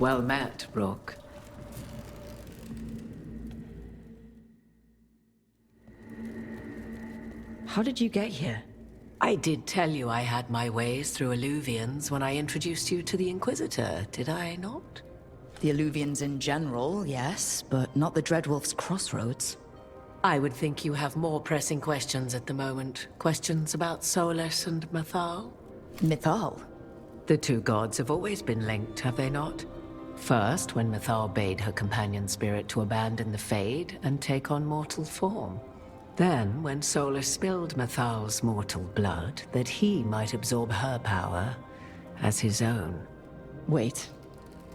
Well met, Rook. How did you get here? I did tell you I had my ways through Illuvians when I introduced you to the Inquisitor, did I not? The Illuvians in general, yes, but not the Dreadwolf's crossroads. I would think you have more pressing questions at the moment. Questions about Solus and Mythal? Mythal? The two gods have always been linked, have they not? First, when Mythal bade her companion spirit to abandon the Fade and take on mortal form. Then, when Solus spilled Mythal's mortal blood, that he might absorb her power as his own. Wait,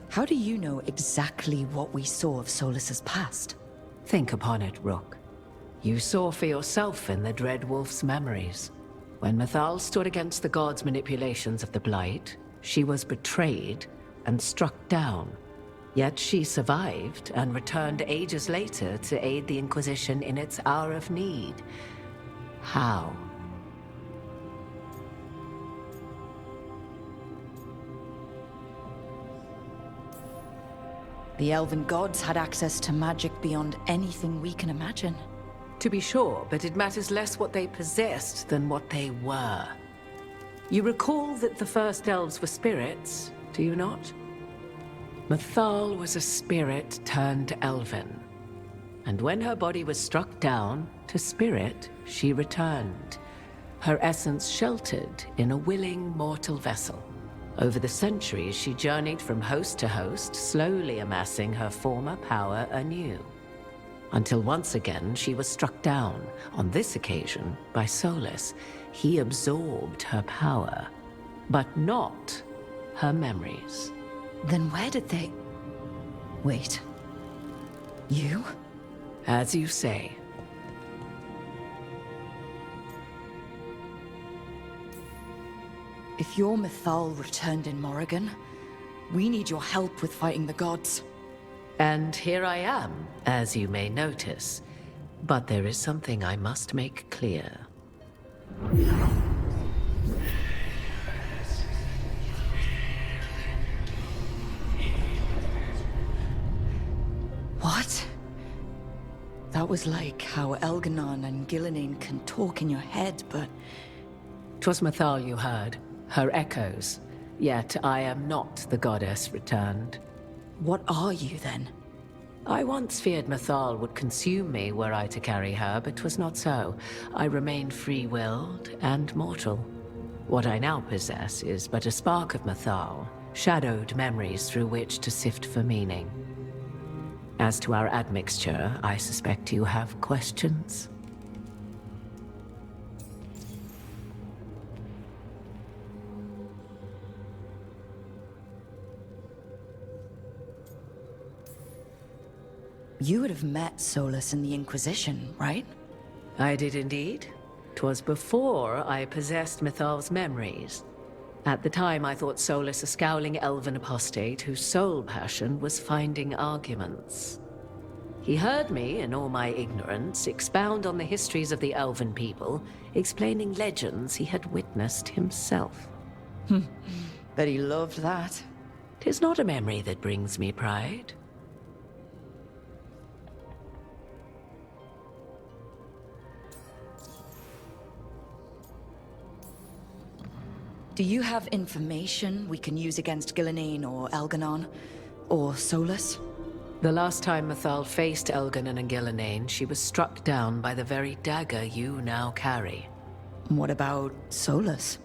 how do you know exactly what we saw of Solus's past? Think upon it, Rook. You saw for yourself in the Dreadwolf's memories. When Mythal stood against the gods' manipulations of the Blight, she was betrayed and struck down. Yet she survived and returned ages later to aid the Inquisition in its hour of need. How? The elven gods had access to magic beyond anything we can imagine. To be sure, but it matters less what they possessed than what they were. You recall that the first elves were spirits, do you not? Mythal was a spirit turned elven. And when her body was struck down, to spirit she returned. Her essence sheltered in a willing mortal vessel. Over the centuries she journeyed from host to host, slowly amassing her former power anew. Until once again she was struck down, on this occasion by Solus. He absorbed her power, but not her memories. Then where did they... Wait. You? As you say. If your Mythal returned in Morrigan, we need your help with fighting the gods. And here I am, as you may notice. But there is something I must make clear. What? That was like how Elganon and Gillenane can talk in your head, but... 'Twas Mythal you heard, her echoes. Yet I am not the goddess returned. What are you, then? I once feared Mythal would consume me were I to carry her, but 'twas not so. I remained free-willed and mortal. What I now possess is but a spark of Mythal, shadowed memories through which to sift for meaning. As to our admixture, I suspect you have questions. You would have met Solus in the Inquisition, right? I did indeed. 'Twas before I possessed Mythal's memories. At the time, I thought Solus a scowling elven apostate whose sole passion was finding arguments. He heard me, in all my ignorance, expound on the histories of the elven people, explaining legends he had witnessed himself. Bet he loved that. 'Tis not a memory that brings me pride. Do you have information we can use against Gillenane or Elganon? Or Solus? The last time Mythal faced Elganon and Gillenane, she was struck down by the very dagger you now carry. What about Solus?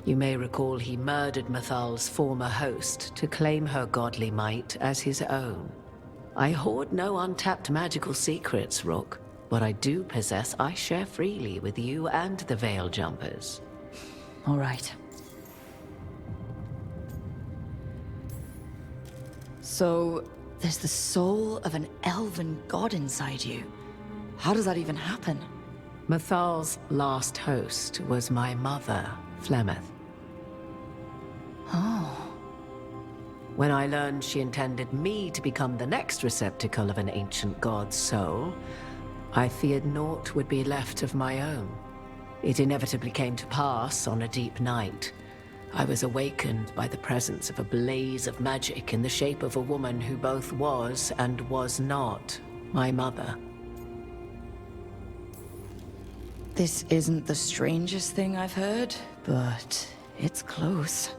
You may recall he murdered Mythal's former host to claim her godly might as his own. I hoard no untapped magical secrets, Rook. What I do possess, I share freely with you and the Veil Jumpers. All right. So, there's the soul of an elven god inside you. How does that even happen? Mythal's last host was my mother, Flemeth. Oh. When I learned she intended me to become the next receptacle of an ancient god's soul, I feared naught would be left of my own. It inevitably came to pass on a deep night. I was awakened by the presence of a blaze of magic in the shape of a woman who both was and was not my mother. This isn't the strangest thing I've heard, but it's close.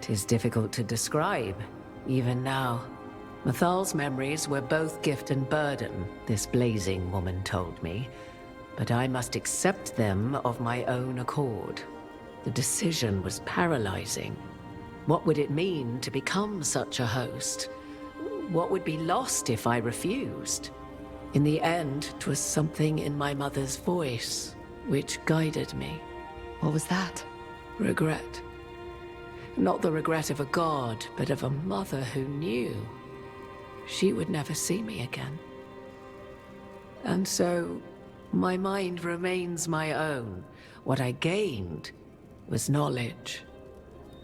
'Tis difficult to describe, even now. Mythal's memories were both gift and burden, this blazing woman told me, but I must accept them of my own accord. The decision was paralyzing. What would it mean to become such a host? What would be lost if I refused? In the end, 'twas something in my mother's voice which guided me. What was that? Regret. Not the regret of a god, but of a mother who knew she would never see me again. And so, my mind remains my own. What I gained was knowledge,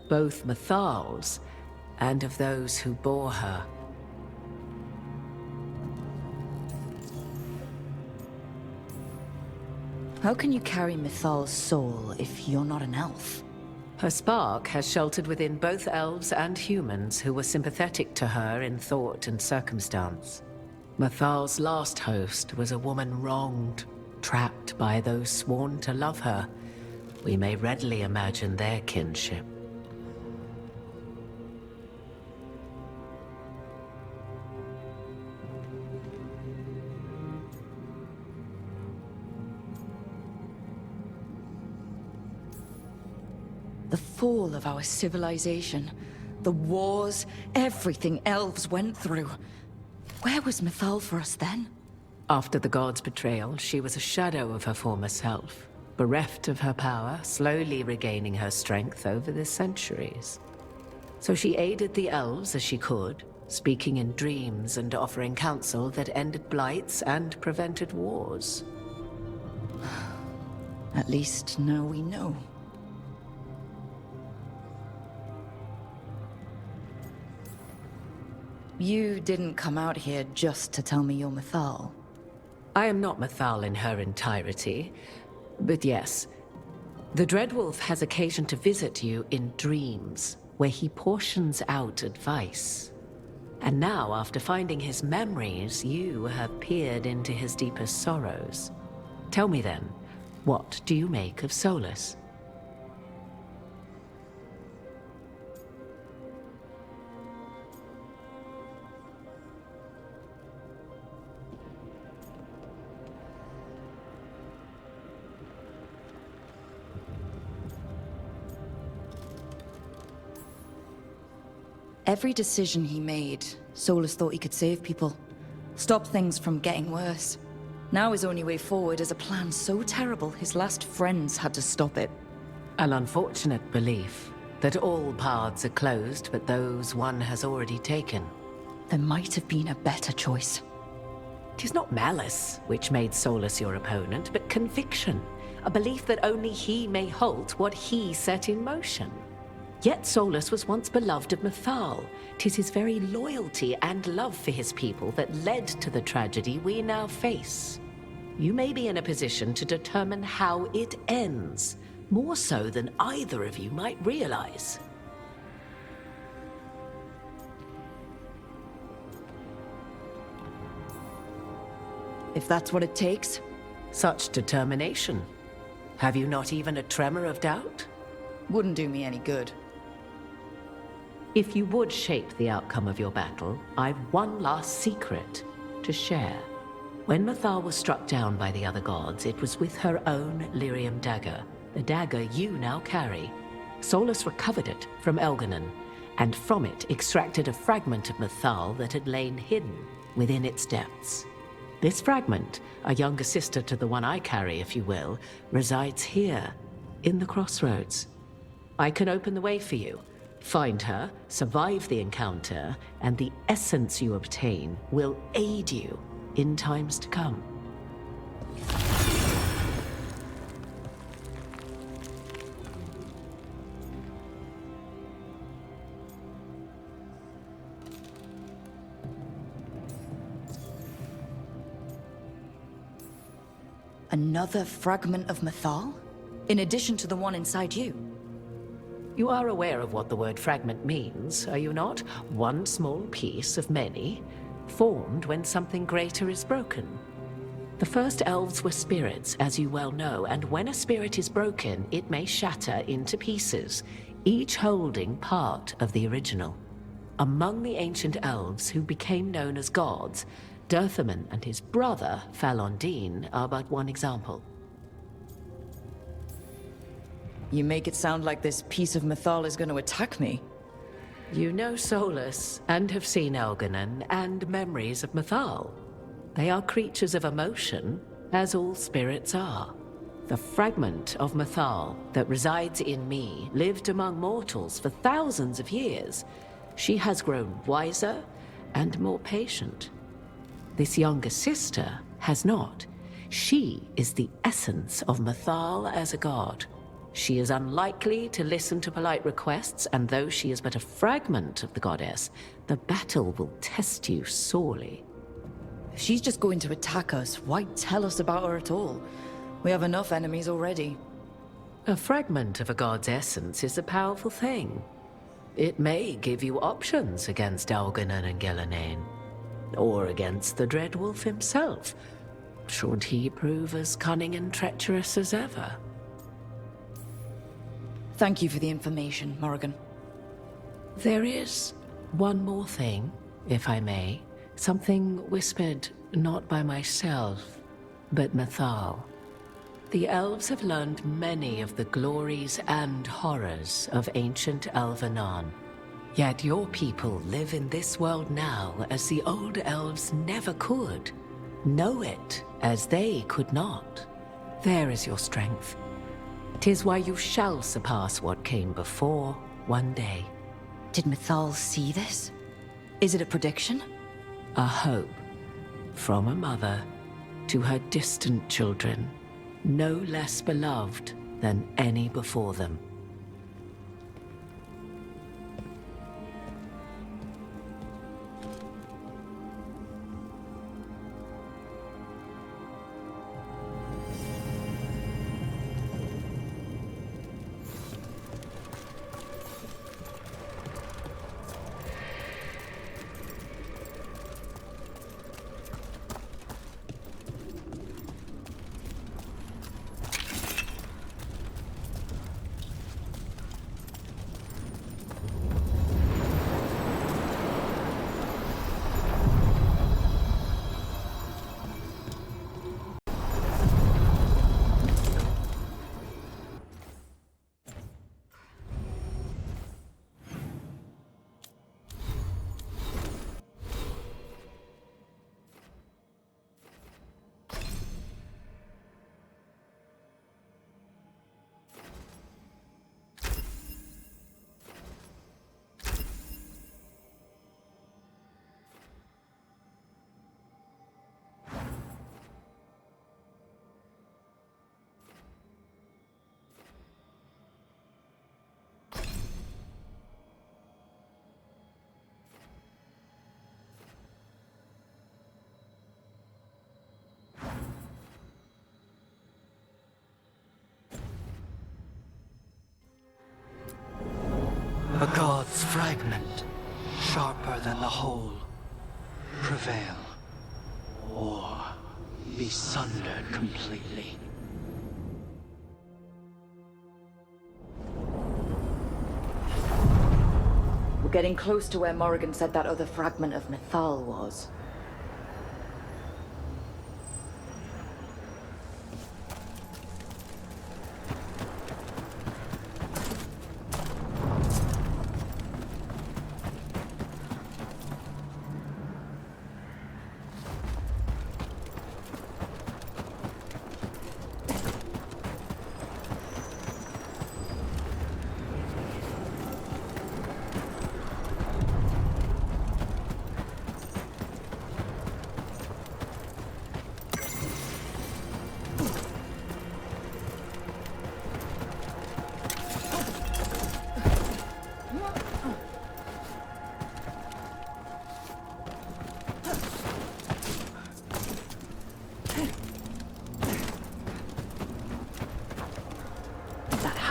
both Mythal's and of those who bore her. How can you carry Mythal's soul if you're not an elf? Her spark has sheltered within both elves and humans who were sympathetic to her in thought and circumstance. Mythal's last host was a woman wronged, trapped by those sworn to love her. We may readily imagine their kinship. The fall of our civilization, the wars, everything elves went through. Where was Mythal for us then? After the god's betrayal, she was a shadow of her former self, bereft of her power, slowly regaining her strength over the centuries. So she aided the elves as she could, speaking in dreams and offering counsel that ended blights and prevented wars. At least now we know. You didn't come out here just to tell me you're Mythal. I am not Mythal in her entirety, but yes. The Dreadwolf has occasion to visit you in dreams, where he portions out advice. And now, after finding his memories, you have peered into his deepest sorrows. Tell me then, what do you make of Solus? Every decision he made, Solus thought he could save people. Stop things from getting worse. Now his only way forward is a plan so terrible his last friends had to stop it. An unfortunate belief that all paths are closed but those one has already taken. There might have been a better choice. 'Tis not malice which made Solus your opponent, but conviction. A belief that only he may halt what he set in motion. Yet Solus was once beloved of Mythal. 'Tis his very loyalty and love for his people that led to the tragedy we now face. You may be in a position to determine how it ends, more so than either of you might realize. If that's what it takes. Such determination. Have you not even a tremor of doubt? Wouldn't do me any good. If you would shape the outcome of your battle, I've one last secret to share. When Mythal was struck down by the other gods, it was with her own lyrium dagger, the dagger you now carry. Solus recovered it from Elganon, and from it extracted a fragment of Mythal that had lain hidden within its depths. This fragment, a younger sister to the one I carry, if you will, resides here, in the crossroads. I can open the way for you. Find her, survive the encounter, and the essence you obtain will aid you in times to come. Another fragment of Mythal? In addition to the one inside you? You are aware of what the word fragment means, are you not? One small piece of many, formed when something greater is broken. The first elves were spirits, as you well know, and when a spirit is broken, it may shatter into pieces, each holding part of the original. Among the ancient elves who became known as gods, Dirthaman and his brother, Falondine, are but one example. You make it sound like this piece of Mythal is going to attack me. You know Solus, and have seen Elganon, and memories of Mythal. They are creatures of emotion, as all spirits are. The fragment of Mythal that resides in me lived among mortals for thousands of years. She has grown wiser and more patient. This younger sister has not. She is the essence of Mythal as a god. She is unlikely to listen to polite requests, and though she is but a fragment of the goddess, the battle will test you sorely. If she's just going to attack us, why tell us about her at all? We have enough enemies already. A fragment of a god's essence is a powerful thing. It may give you options against Elganon and Gillenane, or against the Dread Wolf himself, should he prove as cunning and treacherous as ever. Thank you for the information, Morrigan. There is one more thing, if I may. Something whispered not by myself, but Mythal. The elves have learned many of the glories and horrors of ancient Elvenon. Yet your people live in this world now as the old elves never could. Know it as they could not. There is your strength. 'Tis why you shall surpass what came before one day. Did Mythal see this? Is it a prediction? A hope from a mother to her distant children, no less beloved than any before them. A god's fragment, sharper than the whole. Prevail, or be sundered completely. We're getting close to where Morrigan said that other fragment of Mythal was.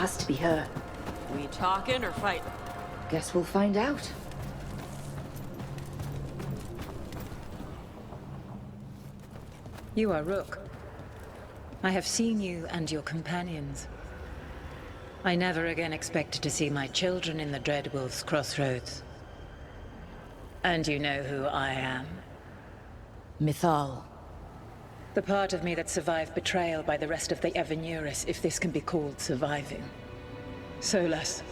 Has to be her. We'd Talking or fighting? Guess we'll find out. You are Rook. I have seen you and your companions. I never again expected to see my children in the Dreadwolf's crossroads. And you know who I am. Mythal. The part of me that survived betrayal by the rest of the Evanuris, if this can be called surviving. Solus.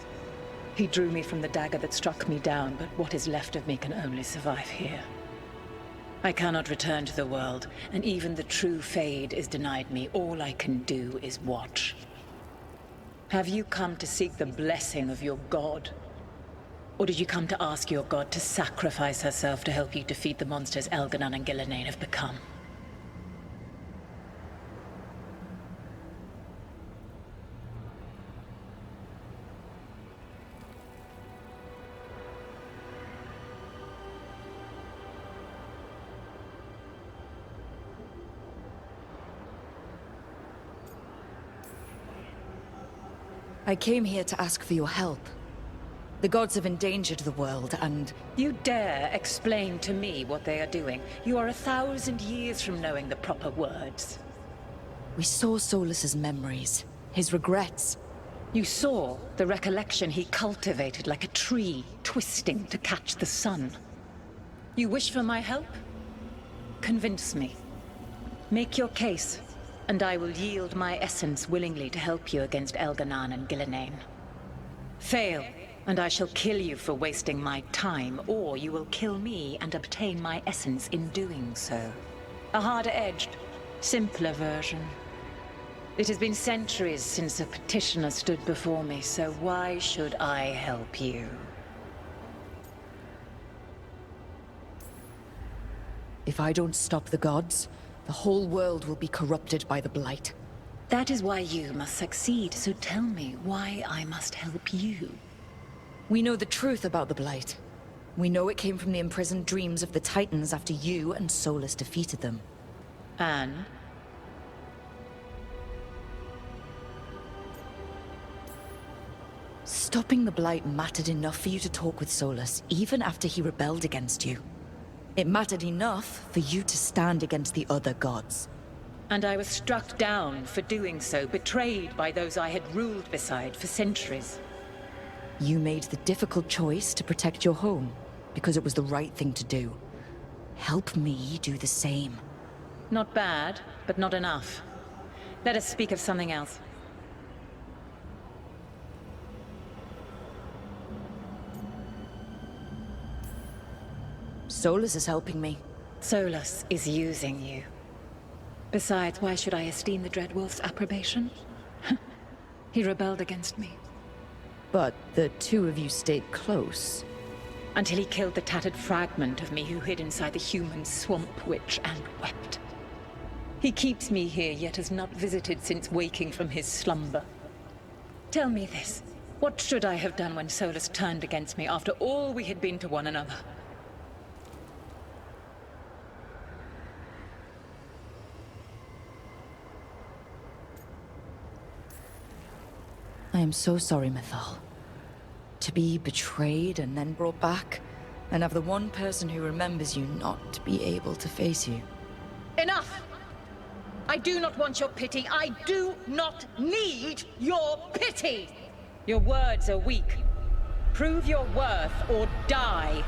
He drew me from the dagger that struck me down, but what is left of me can only survive here. I cannot return to the world, and even the true Fade is denied me. All I can do is watch. Have you come to seek the blessing of your god? Or did you come to ask your god to sacrifice herself to help you defeat the monsters Elganon and Gillenane have become? I came here to ask for your help. The gods have endangered the world, and... You dare explain to me what they are doing? You are 1,000 years from knowing the proper words. We saw Solus's memories, his regrets. You saw the recollection he cultivated like a tree, twisting to catch the sun. You wish for my help? Convince me. Make your case, and I will yield my essence willingly to help you against Elganon and Gillenane. Fail, and I shall kill you for wasting my time, or you will kill me and obtain my essence in doing so. A harder-edged, simpler version. It has been centuries since a petitioner stood before me, so why should I help you? If I don't stop the gods, the whole world will be corrupted by the Blight. That is why you must succeed, so tell me why I must help you. We know the truth about the Blight. We know it came from the imprisoned dreams of the Titans after you and Solus defeated them. And? Stopping the Blight mattered enough for you to talk with Solus, even after he rebelled against you. It mattered enough for you to stand against the other gods. And I was struck down for doing so, betrayed by those I had ruled beside for centuries. You made the difficult choice to protect your home, because it was the right thing to do. Help me do the same. Not bad, but not enough. Let us speak of something else. Solus is helping me. Solus is using you. Besides, why should I esteem the Dreadwolf's approbation? He rebelled against me. But the two of you stayed close. Until he killed the tattered fragment of me who hid inside the human swamp witch and wept. He keeps me here, yet has not visited since waking from his slumber. Tell me this. What should I have done when Solus turned against me after all we had been to one another? I am so sorry, Mythal. To be betrayed and then brought back, and have the one person who remembers you not to be able to face you. Enough! I do not want your pity. I do not need your pity! Your words are weak. Prove your worth or die.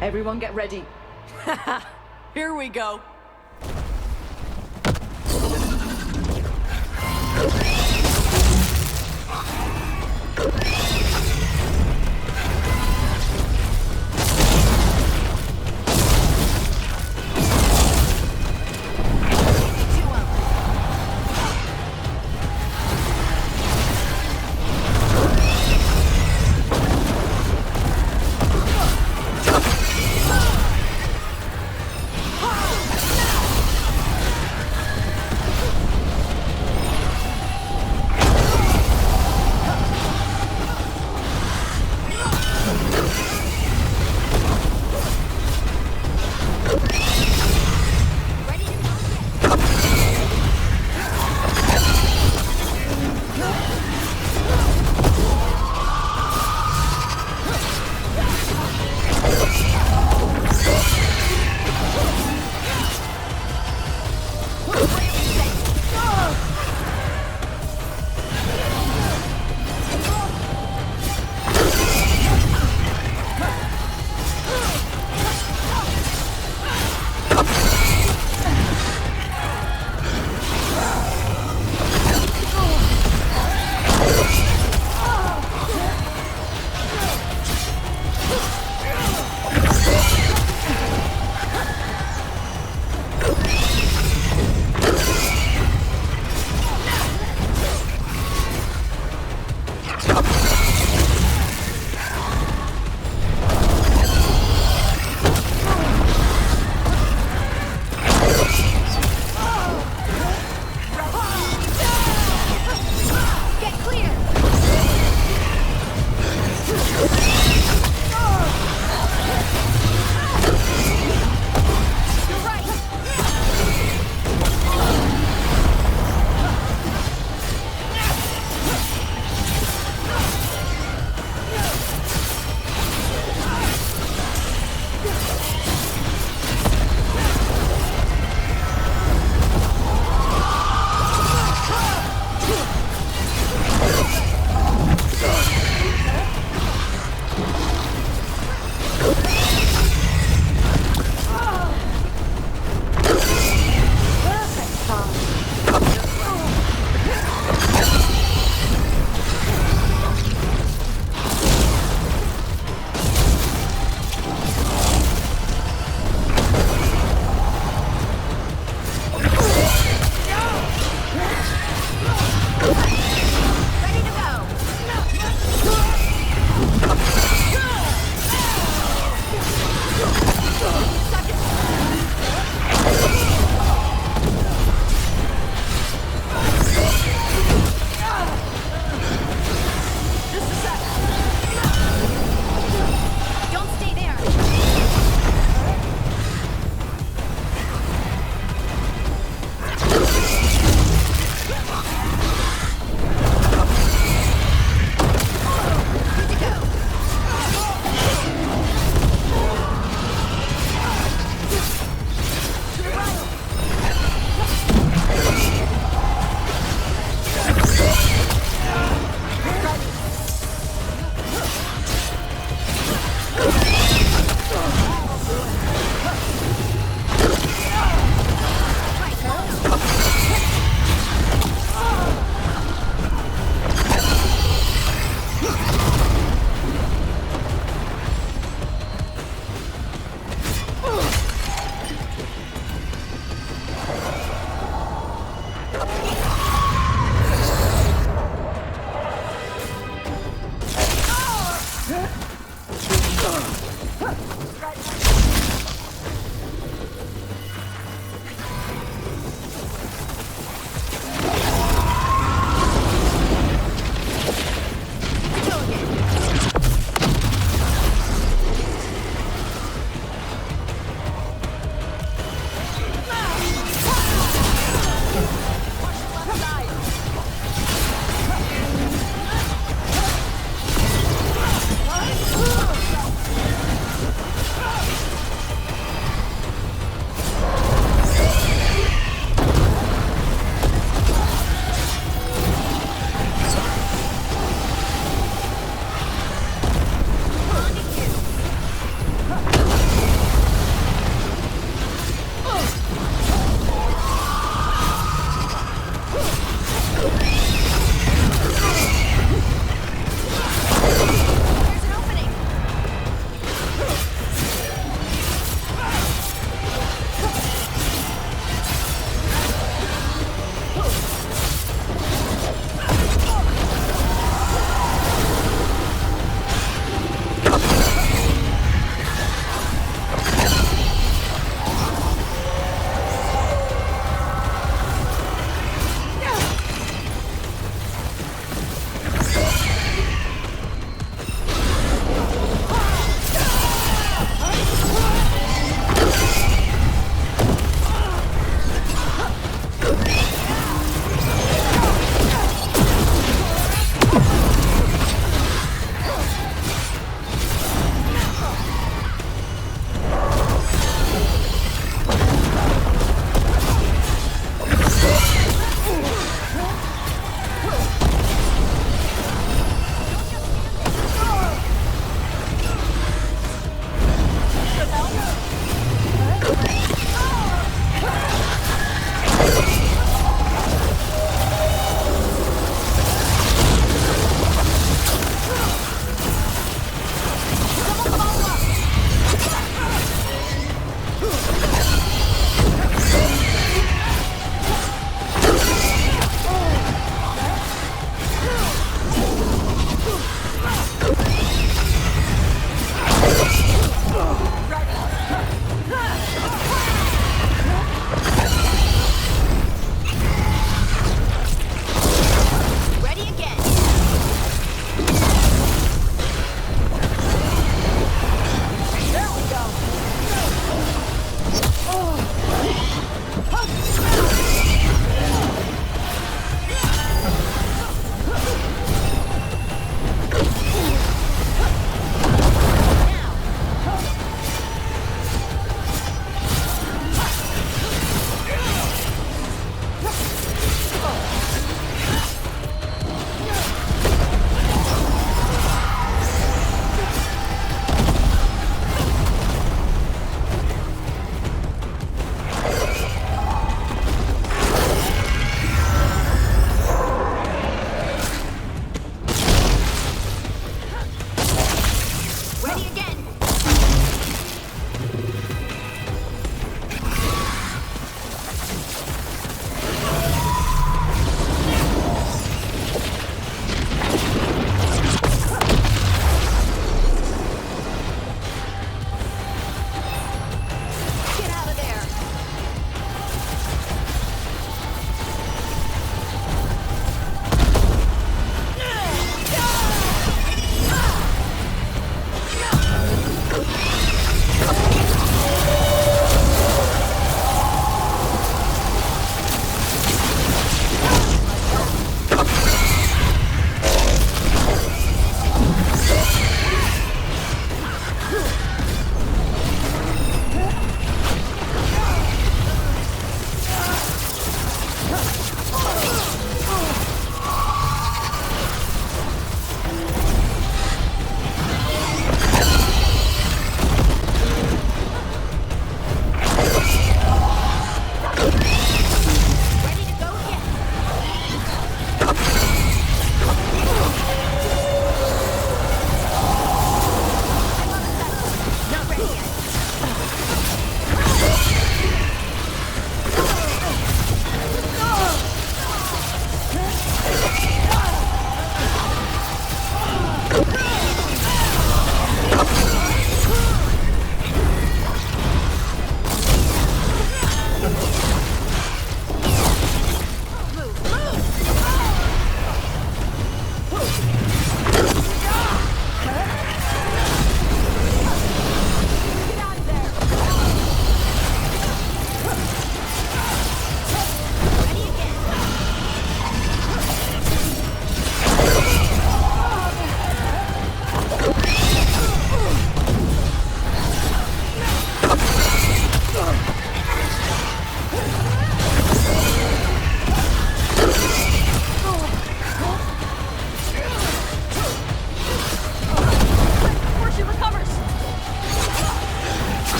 Everyone get ready. Here we go.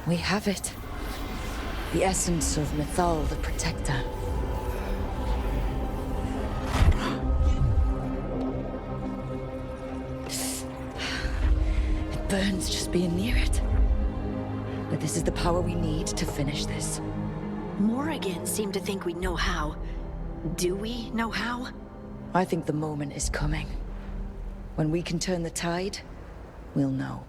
We have it. The essence of Mythal, the Protector. It burns just being near it. But this is the power we need to finish this. Morrigan seemed to think we'd know how. Do we know how? I think the moment is coming. When we can turn the tide, we'll know.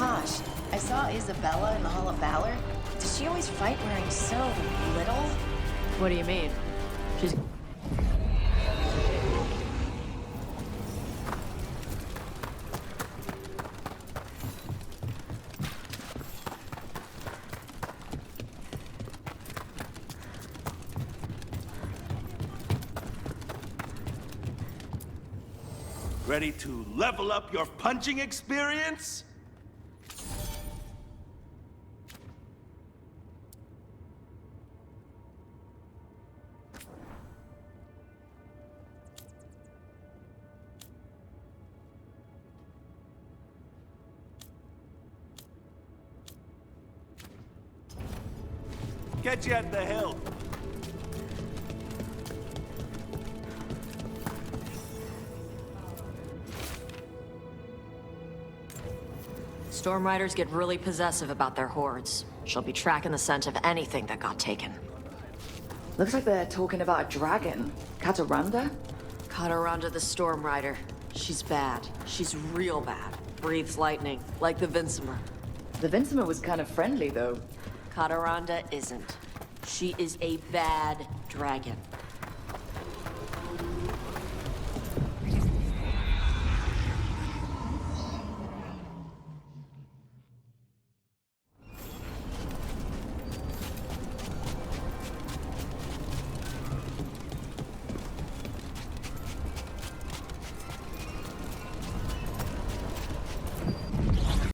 Gosh, I saw Isabella in the Hall of Valor. Does she always fight wearing so little? What do you mean? She's... Ready to level up your punching experience? Get you at the hill. Storm Riders get really possessive about their hordes. She'll be tracking the scent of anything that got taken. Looks like they're talking about a dragon. Cataranda? Cataranda the Storm Rider. She's bad. She's real bad. Breathes lightning, like the Vincimer. The Vincimer was kind of friendly, though. Cataranda isn't. She is a bad dragon.